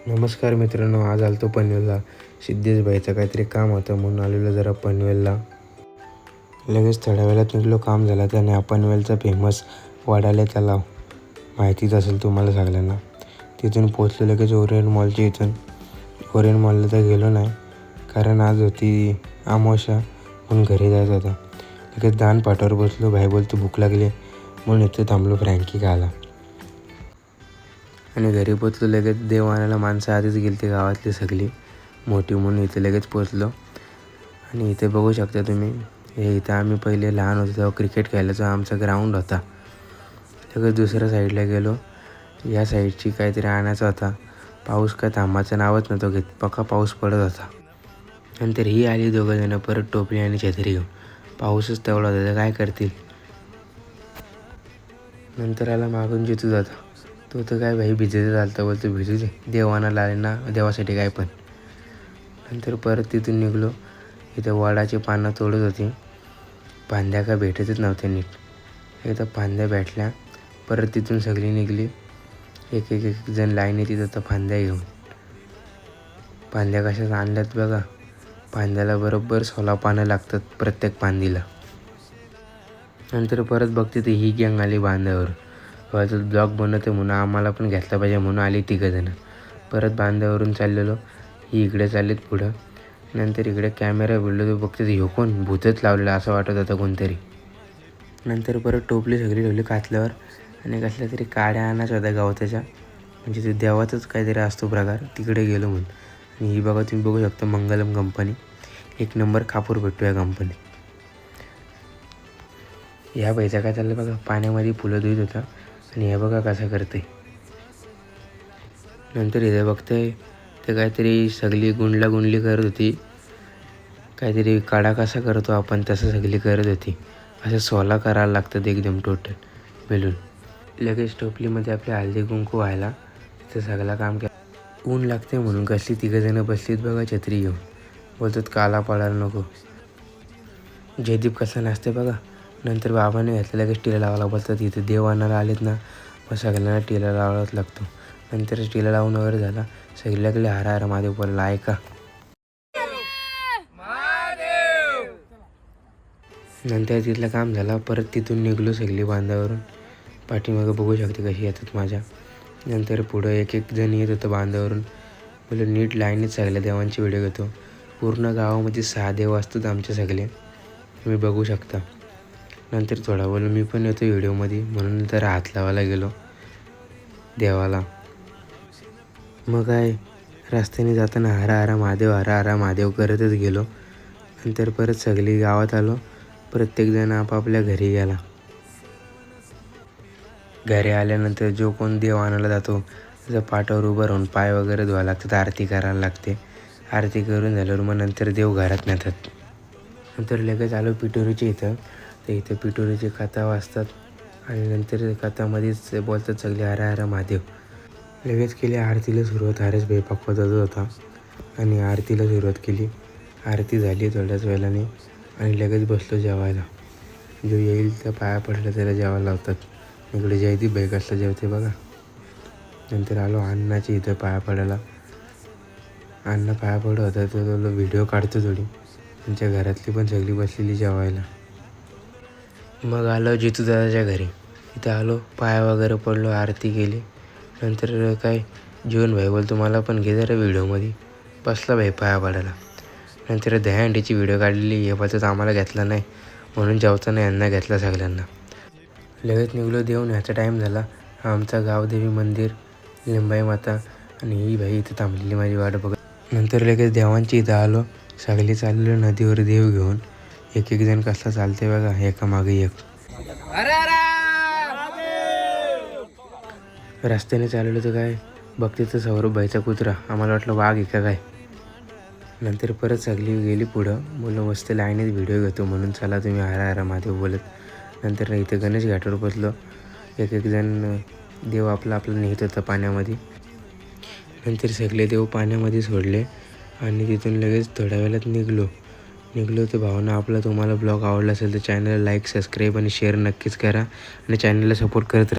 नमस्कार मित्रांनो, आज आलतो पनवेलला. सिद्धेश भाईचं काहीतरी काम होतं म्हणून आलेलो जरा पनवेलला. लगेच थोड्या वेळात निघलो. काम झालं त्याने पनवेलचा फेमस वडाले तलाव माहितीच असेल तुम्हाला सगळ्यांना. तिथून पोचलो लगेच ओरिएंट मॉलच्या इथून. ओरिएंट मॉलला तर गेलो नाही कारण आज होती अमावस्या म्हणून घरी जायचं होतं. लगेच दान पाटावर बसलो. भाई बोलतो भूक लागली म्हणून इथे थांबलो फ्रँकी खायला. आणि घरी पोचलो. लगेच देव आणायला माणसं आधीच गेली ती गावातली सगळी मोठी म्हणून इथे लगेच पोचलो. आणि इथे बघू शकता तुम्ही, हे इथं आम्ही पहिले लहान होतो तेव्हा क्रिकेट खेळायचा आमचा ग्राउंड होता. लगेच दुसऱ्या साईडला गेलो. या साईडची काहीतरी आणायचा होता. पाऊस काय थांबायचं नावच नव्हतं घेत, पक्का पाऊस पडत होता. नंतर ही आली दोघंजणं परत टोपली आणि छत्री घेऊन. पाऊसच तेवढा होता तर काय करतील. नंतर आला मागून जितू जाता. तो तर काय भाई भिजेचं चालतं, बोलतो भिजू दे, देवानाला आले ना देवासाठी काय पण. नंतर परत तिथून निघलो. इथं वडाची पानं तोडत होती. फांद्या काय भेटतच नव्हत्या नीट. एकदा फांद्या भेटल्या. परत तिथून सगळी निघली. एक एक एक जण लाईनीत येत होता फांद्या घेऊन. फांद्या कशाच आणल्यात बघा. फांद्याला बरोबर 16 पानं लागतात प्रत्येक फांदीला. नंतर परत बघते तर ही गँग आली बांधावर. व्हायचं ब्लॉग बनवते म्हणून आम्हाला पण घेतला पाहिजे म्हणून आली तिघंजणं. परत बांधावरून चाललेलो. ही इकडे चाललीत पुढं. नंतर इकडे कॅमेरा भिडलो तो बघते ह्यो कोण भूतच लावलेला असं वाटत होतं कोणतरी. नंतर परत टोपली सगळी ठेवली कातल्यावर आणि कसल्या तरी काड्या आणायच्या होत्या गवताच्या, म्हणजे ते देवाचंच काहीतरी असतो प्रकार. तिकडे गेलो म्हणून. आणि ही बघा तुम्ही बघू शकता मंगलम कंपनी. 1 नंबर कापूर भेटतो या कंपनीत. ह्या बाईचा काय चाललं बघा, पाण्यामध्ये फुलं धुत होता आणि हे बघा कसं करते. नंतर इथे बघते ते काहीतरी सगळी गुंडली करत होती. काहीतरी काढा कसा करतो आपण तसं सगळी करत होती. असं 16 करायला लागतात एकदम टोटल मिळून. लगेच टोपलीमध्ये आपले हळदी कुंकू व्हायला तिथं सगळं काम केलं. ऊन लागते म्हणून कसली तिघंजणं बसलीत बघा छत्री घेऊन. बोलतात काला पडायला नको. जयदीप कसा नाचते बघा. नंतर बाबाने घेतलं लगेच टिला लावायला. बोलतात इथे देव आणायला आलेत ना मग सगळ्यांना टिला लावायलाच लागतो. नंतर टिला लावून वगैरे झाला. सगळी लागले हर हर महादेव बोलला ऐका. नंतर तिथलं काम झालं. परत तिथून निघलो सगळी बांधावरून. पाठीमागं बघू शकते कशी येतात माझ्या. नंतर पुढं एक एक जण येत होतं बांधावरून. बोललो नीट लाईनीत सगळ्या देवांची व्हिडिओ घेतो. पूर्ण गावामध्ये 6 देव असतात आमचे सगळे, तुम्ही बघू शकता. नंतर थोडा बोललो मी पण येतो व्हिडिओमध्ये म्हणून तर हात लावायला गेलो देवाला. मग काय रस्त्याने जाताना हर हर महादेव हर हर महादेव करतच गेलो. नंतर परत सगळी गावात आलो. प्रत्येकजण आपापल्या घरी गेला. घरी आल्यानंतर जो कोण देव आणायला जातो त्याच्या पाठावर उभं राहून पाय वगैरे धुवायला लागतात, आरती करायला लागते. आरती करून झाल्यावर मग नंतर देव घरात नेतात. नंतर लगेच आलो पिटोरीच्या इथं. तर इथं पिटोरीची कथा वाचतात आणि नंतर कथामध्येच बोलतात सगळे हर हर महादेव. लगेच केली आरतीला सुरुवात. हरेश भाई पकवतच होता आणि आरतीला सुरुवात केली. आरती झाली थोड्याच वेळाने आणि लगेच बसलो जेवायला. जो येईल त्या पाया पडला त्याला जेवायला लावतात. इकडे जयदीप भाई कसला जेवते बघा. नंतर आलो अण्णाची इथं पाया पडायला. अण्णा पाया पडत होता तर व्हिडिओ काढतो थोडी. त्यांच्या घरातली पण सगळी बसलेली जेवायला. मग आलो जितू दादाच्या घरी. इथं आलो पाया वगैरे पडलो, आरती केली. नंतर काय जीवन भाई बोलतो मला पण घे जरा व्हिडिओमध्ये. बसला भाई पाया पडायला. नंतर दहीहंडीची व्हिडिओ काढलेली. हे पाचच आम्हाला घेतला नाही म्हणून जेवताना यांना घेतला सगळ्यांना. लगेच निघलो. देव न्यायचा टाईम झाला. आमचा गावदेवी मंदिर, लिंबाई माता आणि ही भाई इथं थांबलेली माझी वाट बघत. नंतर लगेच देवांची इथं आलो. सगळी चाललेलो नदीवर देव घेऊन. एक एक जण कसला चालते बघा एका मागे एक. रस्त्याने चालवलं तर काय बघते तर सौरभ भाईचा कुत्रा. आम्हाला वाटलं वाघ आहे का काय. नंतर परत सगळी गेली पुढं. बोललो मस्त लाईनीत व्हिडिओ घेतो म्हणून चला तुम्ही हर हर महादेव बोलत. नंतर इथं गणेश घाटावर बसलो. एक एक जण देव आपला नेत होता पाण्यामध्ये. नंतर सगळे देव पाण्यामध्ये सोडले आणि तिथून लगेच थोड्या वेळात निघलो तर भावना आपला तुम्हाला ब्लॉग आवडला असेल तर चॅनलला लाईक सबस्क्राईब आणि शेअर नक्कीच करा आणि चॅनलला सपोर्ट करत राहा.